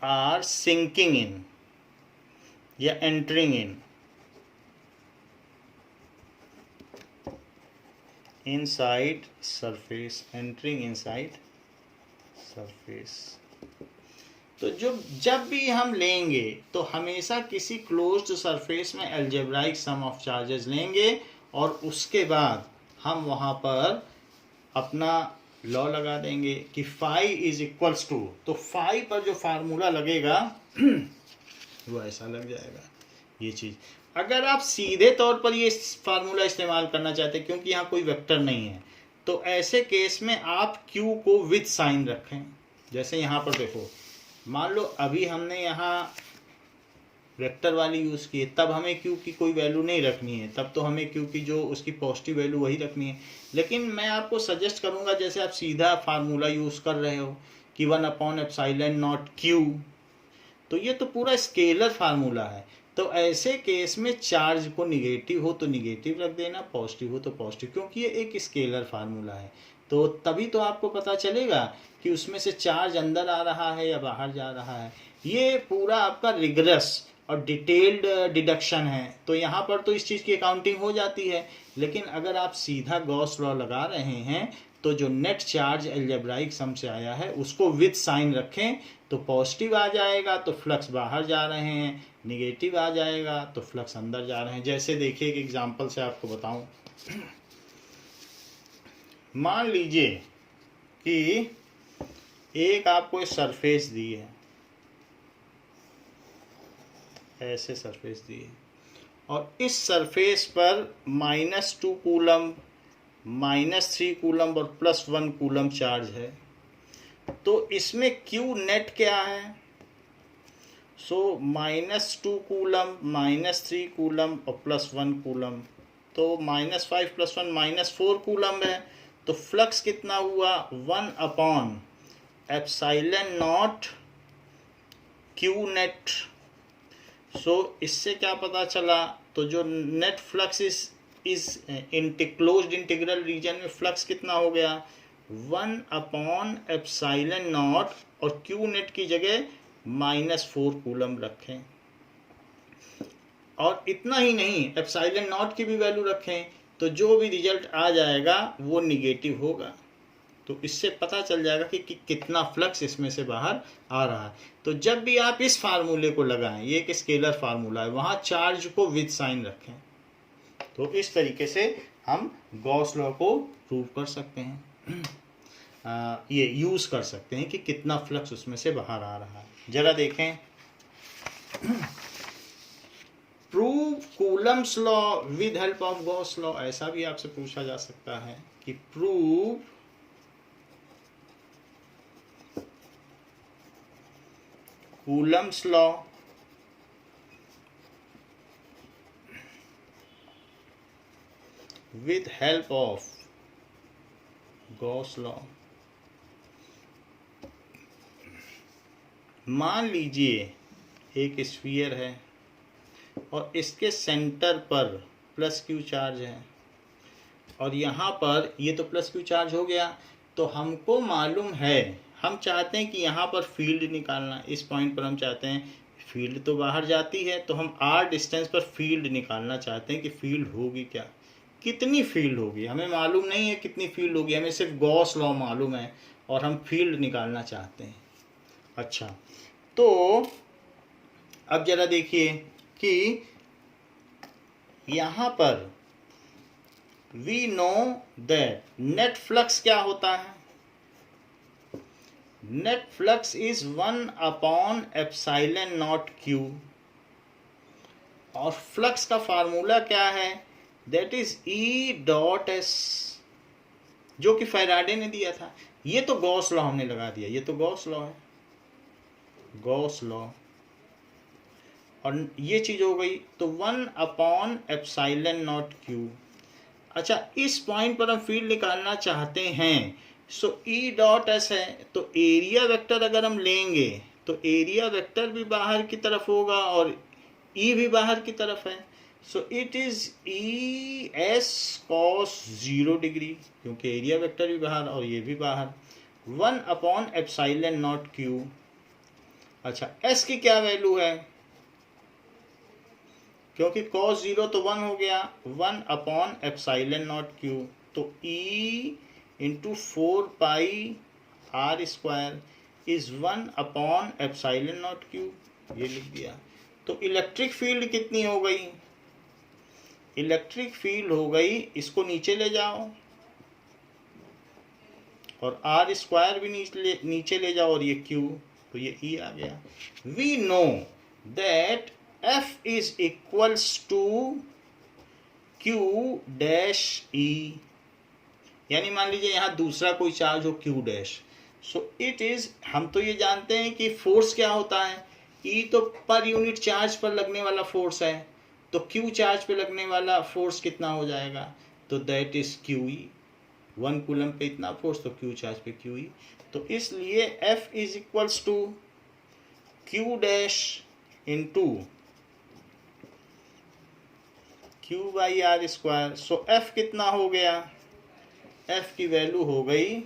are sinking in या entering in inside surface, entering inside surface. तो जब भी हम लेंगे तो हमेशा किसी क्लोज्ड सरफेस में अलजेब्राइक सम ऑफ चार्जेस लेंगे और उसके बाद हम वहाँ पर अपना लॉ लगा देंगे कि फाई इज इक्वल्स टू, तो फाई पर जो फार्मूला लगेगा वो ऐसा लग जाएगा ये चीज़। अगर आप सीधे तौर पर ये फार्मूला इस्तेमाल करना चाहते हैं, क्योंकि यहाँ कोई वेक्टर नहीं है, तो ऐसे केस में आप Q को विद साइन रखें। जैसे यहाँ पर देखो, मान लो अभी हमने यहाँ वेक्टर वाली यूज़ की है, तब हमें Q की कोई वैल्यू नहीं रखनी है, तब तो हमें Q की जो उसकी पॉजिटिव वैल्यू वही रखनी है। लेकिन मैं आपको सजेस्ट करूँगा, जैसे आप सीधा फार्मूला यूज़ कर रहे हो कि 1/ε0q, तो ये तो पूरा स्केलर फार्मूला है। तो ऐसे केस में चार्ज को निगेटिव हो तो निगेटिव रख देना, पॉजिटिव हो तो पॉजिटिव, क्योंकि ये एक स्केलर फार्मूला है। तो तभी तो आपको पता चलेगा कि उसमें से चार्ज अंदर आ रहा है या बाहर जा रहा है। ये पूरा आपका रिगरस और डिटेल्ड डिडक्शन है, तो यहाँ पर तो इस चीज़ की अकाउंटिंग हो जाती है। लेकिन अगर आप सीधा गॉस लॉ लगा रहे हैं तो जो नेट चार्ज अलजेब्राइक सम से आया है उसको विद साइन रखें, तो पॉजिटिव आ जाएगा तो फ्लक्स बाहर जा रहे हैं, निगेटिव आ जाएगा तो फ्लक्स अंदर जा रहे हैं। जैसे देखिए एक एग्जांपल से आपको बताऊं, मान लीजिए कि एक आपको सरफेस दी है, ऐसे सरफेस दी है, और इस सरफेस पर -2 कूलम, -3 कूलम और +1 कूलम चार्ज है। तो इसमें Q नेट क्या है? सो -2 कूलम, -3 कूलम और +1 कूलम, तो -5 + 1 -4 कूलम है। तो फ्लक्स कितना हुआ? 1/ε0 Q नेट। सो इससे क्या पता चला? तो जो नेट फ्लक्स इस क्लोज्ड इंटीग्रल रीजन में फ्लक्स कितना हो गया? 1/ε0 और क्यू नेट की जगह -4 कूलम रखें। और इतना ही नहीं, एप्सिलॉन नॉट की भी वैल्यू रखें, तो जो भी रिजल्ट आ जाएगा वो निगेटिव होगा। तो इससे पता चल जाएगा कि कितना फ्लक्स इसमें से बाहर आ रहा है। तो जब भी आप इस फार्मूले को लगाएं, ये एक स्केलर फार्मूला है, वहाँ चार्ज को विद साइन रखें। तो इस तरीके से हम गॉस लॉ को प्रूव कर सकते हैं, ये यूज़ कर सकते हैं कि कितना फ्लक्स उसमें से बाहर आ रहा है। जरा देखें, prove Coulomb's law with help of Gauss law, ऐसा भी आपसे पूछा जा सकता है कि prove Coulomb's law with help of Gauss law. मान लीजिए एक स्फीयर है और इसके सेंटर पर प्लस क्यू चार्ज है, और यहाँ पर ये तो प्लस क्यू चार्ज हो गया। तो हमको मालूम है, हम चाहते हैं कि यहाँ पर फील्ड निकालना, इस पॉइंट पर हम चाहते हैं फील्ड तो बाहर जाती है, तो हम आर डिस्टेंस पर फील्ड निकालना चाहते हैं कि फील्ड होगी क्या, कितनी फील्ड होगी। हमें मालूम नहीं है कितनी फील्ड होगी, हमें सिर्फ गॉस लॉ मालूम है और हम फील्ड निकालना चाहते हैं। अच्छा, तो अब जरा देखिए कि यहाँ पर we know that net flux क्या होता है। नेट फ्लक्स इज 1/ε0 क्यू, और फ्लक्स का फार्मूला क्या है, दैट इज E.S, जो कि फैराडे ने दिया था। ये तो गॉस लॉ हमने लगा दिया, ये तो गॉस लॉ है, गॉस लॉ, और ये चीज हो गई। तो 1/ε0 क्यू। अच्छा, इस पॉइंट पर हम फील्ड निकालना चाहते हैं, सो E.S है, तो एरिया वेक्टर अगर हम लेंगे तो एरिया वेक्टर भी बाहर की तरफ होगा और E भी बाहर की तरफ है। सो it is E.S cos 0 degree, क्योंकि एरिया वेक्टर भी बाहर और ये भी बाहर, 1/ε0 क्यू। अच्छा, S की क्या वैल्यू है, क्योंकि cos 0 तो 1 हो गया, 1/ε0 क्यू, तो E into 4πr² is 1/ε0 Q, ये लिख दिया। तो इलेक्ट्रिक फील्ड कितनी हो गई, इलेक्ट्रिक फील्ड हो गई, इसको नीचे ले जाओ और r² भी नीचे ले जाओ और ये Q, तो ये E आ गया। We know that F is equals to Q dash E, यानी मान लीजिए यहाँ दूसरा कोई चार्ज हो Q dash, so it is, हम तो ये जानते हैं कि फोर्स क्या होता है, E तो पर यूनिट चार्ज पर लगने वाला फोर्स है, तो Q चार्ज पे लगने वाला फोर्स कितना हो जाएगा, तो दैट इज QE, 1 कूलम पे इतना फोर्स, तो Q चार्ज पे QE। तो इसलिए F is equals to Q dash into Q/r²। So F कितना हो गया, F की वैल्यू हो गई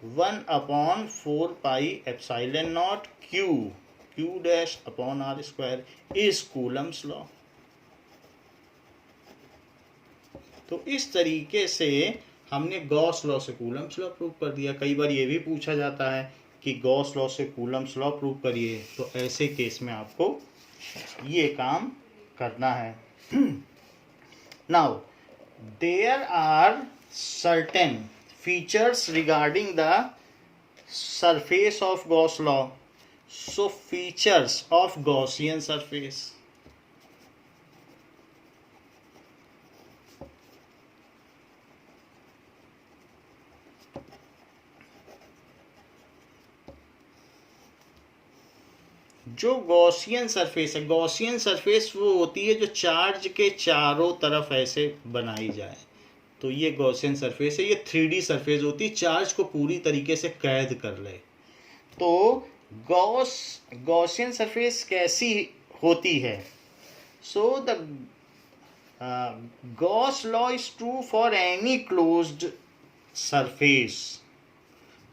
1/4πε0 Q dash upon r² is Coulomb's law. तो इस तरीके से हमने गॉस लॉ से कूलम्स लॉ प्रूव कर दिया। कई बार ये भी पूछा जाता है कि गॉस लॉ से कूलम्स लॉ प्रूव करिए, तो ऐसे केस में आपको ये काम करना है। Now there are certain features regarding the surface of Gauss law. So features of Gaussian surface. जो गॉसियन सरफेस है, गॉसियन सरफेस वो होती है जो चार्ज के चारों तरफ ऐसे बनाई जाए, तो ये गॉसियन सरफेस है। ये 3D सरफेस होती है, चार्ज को पूरी तरीके से कैद कर ले। तो गॉसियन सरफेस कैसी होती है, so the Gauss law is true for any closed surface.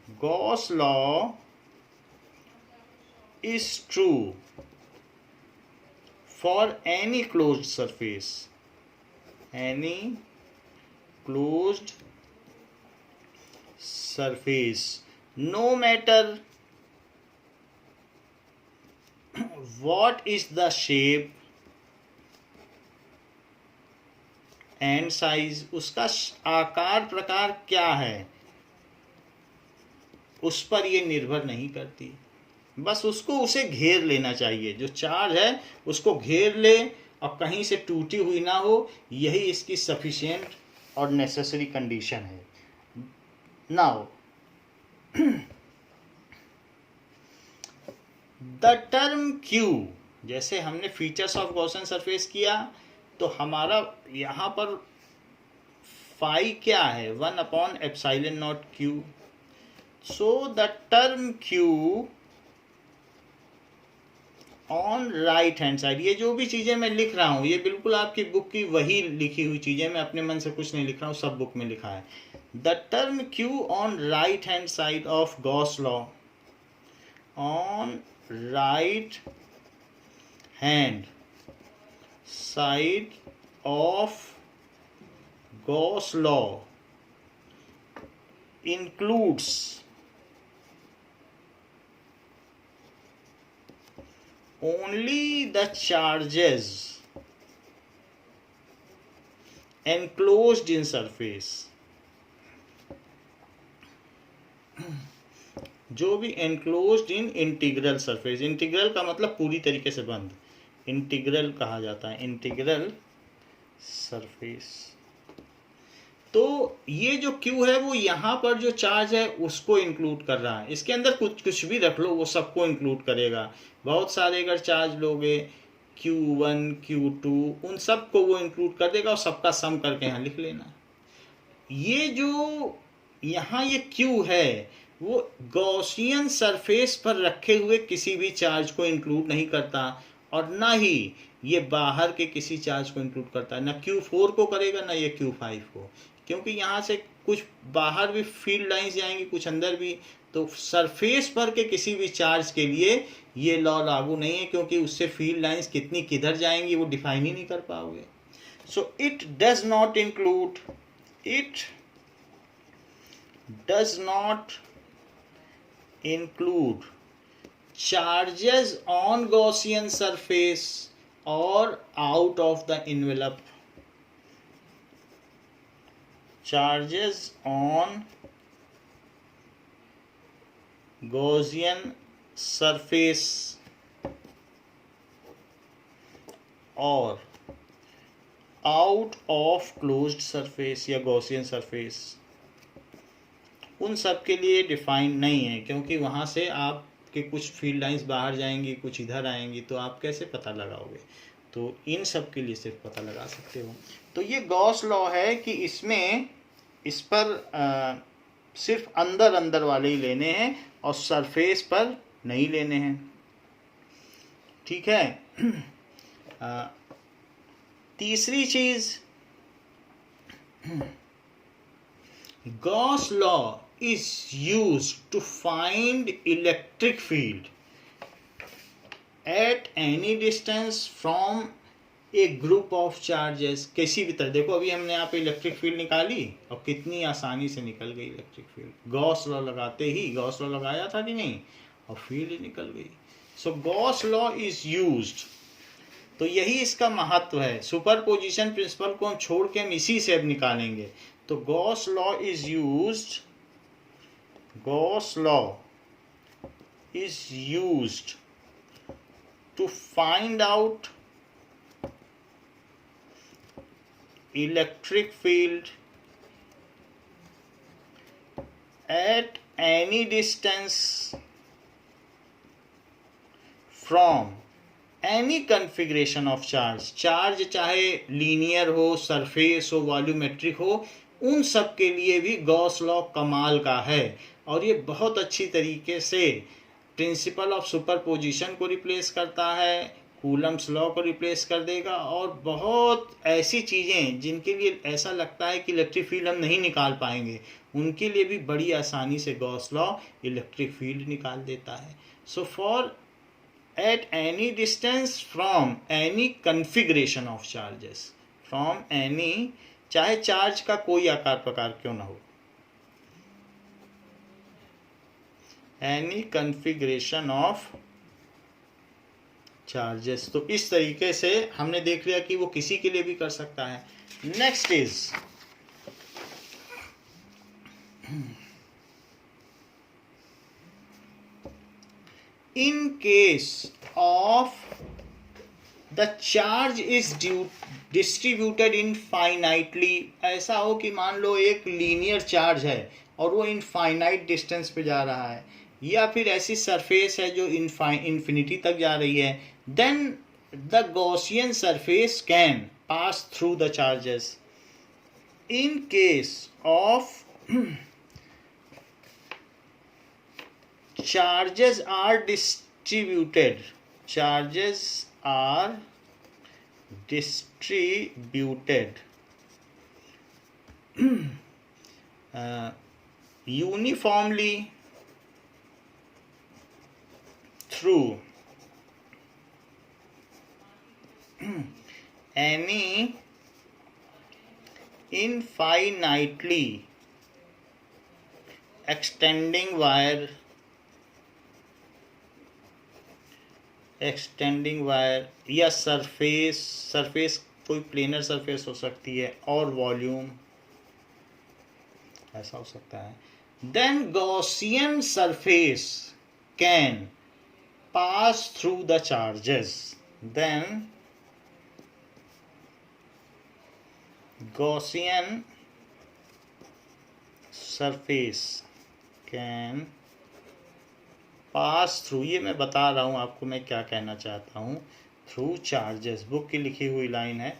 Gauss law is true for any closed surface, any closed surface, no matter what is the shape and size, उसका आकार प्रकार क्या है उस पर ये निर्भर नहीं करती। बस उसको उसे घेर लेना चाहिए, जो चार्ज है उसको घेर ले और कहीं से टूटी हुई ना हो, यही इसकी सफिशिएंट और नेसेसरी कंडीशन है। नाउ द टर्म Q, जैसे हमने फीचर्स ऑफ गॉसियन सरफेस किया तो हमारा यहाँ पर फाई क्या है, 1/ε0 Q। So the term Q on right hand side, ये जो भी चीज़ें मैं लिख रहा हूँ ये बिल्कुल आपकी बुक की वही लिखी हुई चीज़ें, मैं अपने मन से कुछ नहीं लिख रहा हूँ, सब बुक में लिखा है। The term Q on right hand side of Gauss law, on right hand side of Gauss law includes only the charges enclosed in surface, जो भी enclosed in integral surface, integral का मतलब पूरी तरीके से बंद, इंटीग्रल कहा जाता है, इंटीग्रल सरफेस। तो ये जो Q है वो यहाँ पर जो चार्ज है उसको इंक्लूड कर रहा है, इसके अंदर कुछ भी रख लो वो सबको इंक्लूड करेगा। बहुत सारे अगर चार्ज लोगे Q1 Q2 उन सबको वो इंक्लूड कर देगा और सबका सम करके यहाँ लिख लेना। ये जो यहाँ ये Q है वो गॉसियन सरफेस पर रखे हुए किसी भी चार्ज को इंक्लूड नहीं करता और ना ही ये बाहर के किसी चार्ज को इंक्लूड करता है, ना Q4 को करेगा ना ये Q5 को, क्योंकि यहाँ से कुछ बाहर भी फील्ड लाइंस जाएंगी कुछ अंदर भी, तो सरफेस पर के किसी भी चार्ज के लिए ये लॉ लागू नहीं है, क्योंकि उससे फील्ड लाइंस कितनी किधर जाएंगी वो डिफाइन ही नहीं कर पाओगे। So it does not include, it does not include charges on Gaussian surface or out of the envelope, charges on Gaussian surface or out of closed surface या Gaussian surface, उन सब के लिए डिफाइन नहीं है, क्योंकि वहाँ से आपके कुछ फील्ड लाइंस बाहर जाएंगी कुछ इधर आएंगी, तो आप कैसे पता लगाओगे, तो इन सब के लिए सिर्फ पता लगा सकते हो। तो ये गॉस लॉ है कि इसमें इस पर सिर्फ अंदर अंदर वाले ही लेने हैं और सरफेस पर नहीं लेने हैं, ठीक है। तीसरी चीज, Gauss law is used to find electric field at any distance from a group of charges, किसी भी तरह। देखो अभी हमने यहाँ पे इलेक्ट्रिक फील्ड निकाली और कितनी आसानी से निकल गई इलेक्ट्रिक फील्ड, गॉस लॉ लगाते ही, गॉस लॉ लगाया था कि नहीं, और फील्ड निकल गई। सो गॉस लॉ इज यूज्ड, तो यही इसका महत्व है। सुपरपोजिशन प्रिंसिपल को हम छोड़ के हम इसी से अब निकालेंगे। तो Gauss law is used, Gauss law is used to find out electric field at any distance from any configuration of charge, charge चाहे लीनियर हो, सरफेस हो, वॉल्यूमेट्रिक हो, उन सब के लिए भी गॉस लॉ कमाल का है और ये बहुत अच्छी तरीके से प्रिंसिपल ऑफ सुपरपोजिशन को रिप्लेस करता है, कूलम्स लॉ को रिप्लेस कर देगा, और बहुत ऐसी चीज़ें जिनके लिए ऐसा लगता है कि इलेक्ट्रिक फील्ड हम नहीं निकाल पाएंगे, उनके लिए भी बड़ी आसानी से गॉस लॉ इलेक्ट्रिक फील्ड निकाल देता है. So for at any distance from any configuration of charges, from any, चाहे चार्ज का कोई आकार प्रकार क्यों ना हो, एनी कन्फिग्रेशन ऑफ चार्जेस. तो इस तरीके से हमने देख लिया कि वो किसी के लिए भी कर सकता है. Next is in case of the charge is distributed infinitely. ऐसा हो कि मान लो एक लीनियर चार्ज है और वो इनफाइनाइट डिस्टेंस पे जा रहा है, या फिर ऐसी सरफेस है जो इन्फिनिटी तक जा रही है, then the Gaussian surface can pass through the charges. In case of charges are distributed, charges are distributed uniformly through any infinitely extending wire या सरफेस कोई प्लेनर सरफेस हो सकती है, और वॉल्यूम ऐसा हो सकता है. Then Gaussian surface can pass through the charges. Then Gaussian surface can pass through, ये मैं बता रहा हूँ आपको मैं क्या कहना चाहता हूँ, थ्रू चार्जेस. बुक की लिखी हुई लाइन है,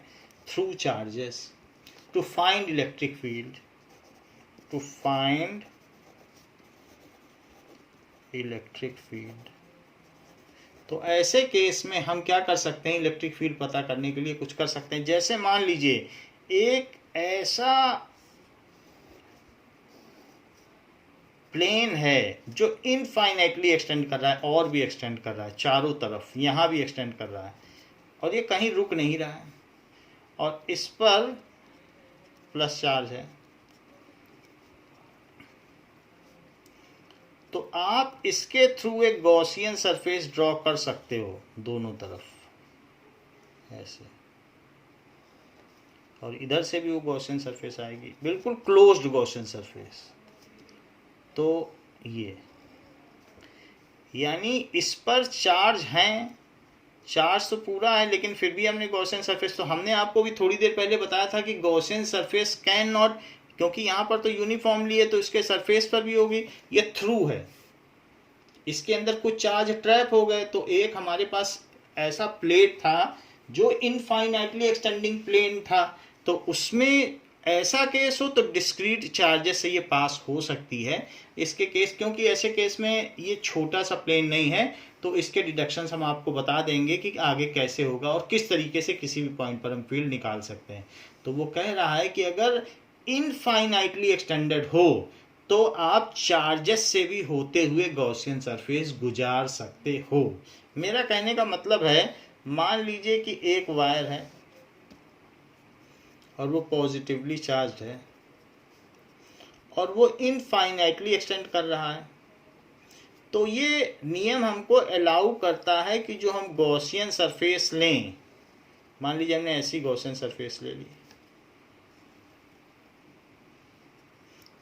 through charges to find electric field, to find electric field. तो ऐसे केस में हम क्या कर सकते हैं, इलेक्ट्रिक फील्ड पता करने के लिए कुछ कर सकते हैं. जैसे मान लीजिए एक ऐसा प्लेन है जो इनफाइनाइटली एक्सटेंड कर रहा है, और भी एक्सटेंड कर रहा है चारों तरफ, यहाँ भी एक्सटेंड कर रहा है, और ये कहीं रुक नहीं रहा है, और इस पर प्लस चार्ज है. तो आप इसके थ्रू एक गॉसियन सरफेस ड्रॉ कर सकते हो दोनों तरफ ऐसे, और इधर से भी वो गॉसियन सरफेस आएगी, बिल्कुल क्लोज्ड गॉसियन सरफेस. तो ये यानी इस पर चार्ज हैं, चार्ज तो पूरा है, लेकिन फिर भी हमने गॉसियन सरफेस, तो हमने आपको भी थोड़ी देर पहले बताया था कि गॉसियन सरफेस कैन नॉट, क्योंकि यहाँ पर तो यूनिफॉर्मली है तो इसके सरफेस पर भी होगी, ये थ्रू है, इसके अंदर कुछ चार्ज ट्रैप हो गए. तो एक हमारे पास ऐसा प्लेट था जो इनफाइनाइटली एक्सटेंडिंग प्लेन था, तो उसमें ऐसा केस हो तो डिस्क्रीट चार्जेस से ये पास हो सकती है. इसके केस, क्योंकि ऐसे केस में ये छोटा सा प्लेन नहीं है, तो इसके डिडक्शंस हम आपको बता देंगे कि आगे कैसे होगा और किस तरीके से किसी भी पॉइंट पर हम फील्ड निकाल सकते हैं. तो वो कह रहा है कि अगर इनफाइनाइटली एक्सटेंडेड हो तो आप चार्जेस से भी होते हुए गॉसियन सरफेस गुजार सकते हो. मेरा कहने का मतलब है, मान लीजिए कि एक वायर है और वो पॉजिटिवली चार्ज्ड है और वो इनफाइनाइटली एक्सटेंड कर रहा है, तो ये नियम हमको अलाउ करता है कि जो हम गॉसियन सरफेस लें, मान लीजिए हमने ऐसी गॉसियन सरफेस ले ली,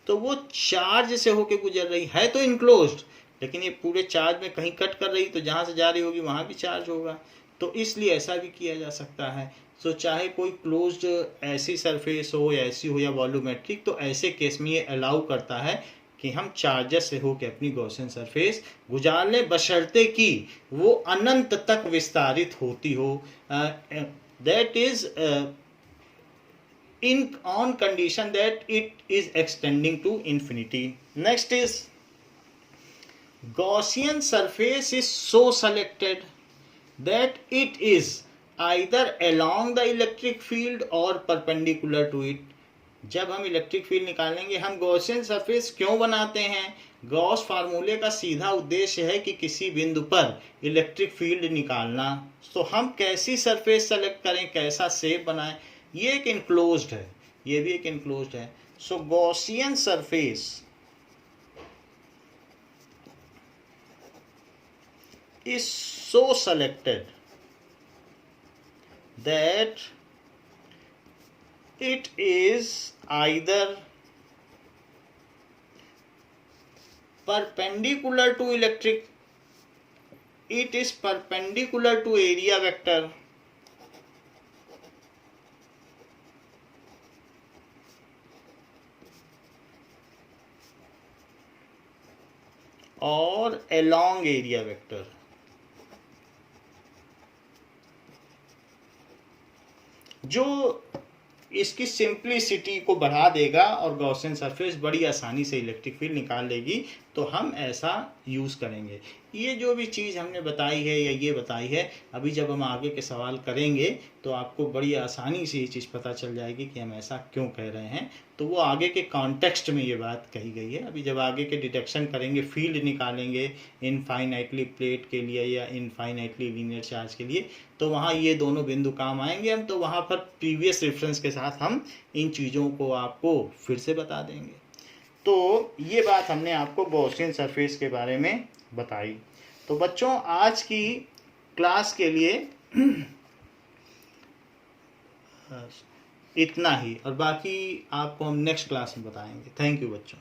तो वो चार्ज से होके गुजर रही है, तो इनक्लोज्ड, लेकिन ये पूरे चार्ज में कहीं कट कर रही, तो जहाँ से जा रही होगी वहाँ भी चार्ज होगा. तो इसलिए ऐसा भी किया जा सकता है. तो चाहे कोई क्लोज्ड ऐसी सरफेस हो या ऐसी हो या वॉल्यूमेट्रिक, तो ऐसे केस में ये अलाउ करता है कि हम चार्जेस से होकर अपनी गॉसियन सरफेस गुजार लें, बशर्ते कि वो अनंत तक विस्तारित होती हो. That is on condition that it is extending to infinity. Next is Gaussian surface is so selected that it is either along the electric field or perpendicular to it. जब हम इलेक्ट्रिक फील्ड निकालेंगे, हम Gaussian surface क्यों बनाते हैं? Gauss फार्मूले का सीधा उद्देश्य है कि किसी बिंदु पर इलेक्ट्रिक फील्ड निकालना। तो हम कैसी सरफेस सेलेक्ट करें, कैसा शेप बनाएं, ये एक इनक्लोज्ड है, ये भी एक इनक्लोज्ड है। So Gaussian surface is so selected that it is either perpendicular to electric, it is perpendicular to area vector, or along area vector। जो इसकी सिंप्लिसिटी को बढ़ा देगा और गॉसियन सरफेस बड़ी आसानी से इलेक्ट्रिक फील्ड निकाल लेगी, तो हम ऐसा यूज़ करेंगे। ये जो भी चीज़ हमने बताई है या ये बताई है, अभी जब हम आगे के सवाल करेंगे तो आपको बड़ी आसानी से ये चीज़ पता चल जाएगी कि हम ऐसा क्यों कह रहे हैं। तो वो आगे के कॉन्टेक्स्ट में ये बात कही गई है। अभी जब आगे के डिटेक्शन करेंगे, फील्ड निकालेंगे इनफाइनाइटली प्लेट के लिए या इनफाइनाइटली लीनियर चार्ज के लिए, तो वहाँ ये दोनों बिंदु काम आएंगे हम। तो वहाँ पर प्रीवियस रेफरेंस के साथ हम इन चीज़ों को आपको फिर से बता देंगे। तो ये बात हमने आपको गॉसियन सरफेस के बारे में बताई। तो बच्चों, आज की क्लास के लिए इतना ही, और बाकी आपको हम नेक्स्ट क्लास में बताएंगे। थैंक यू बच्चों।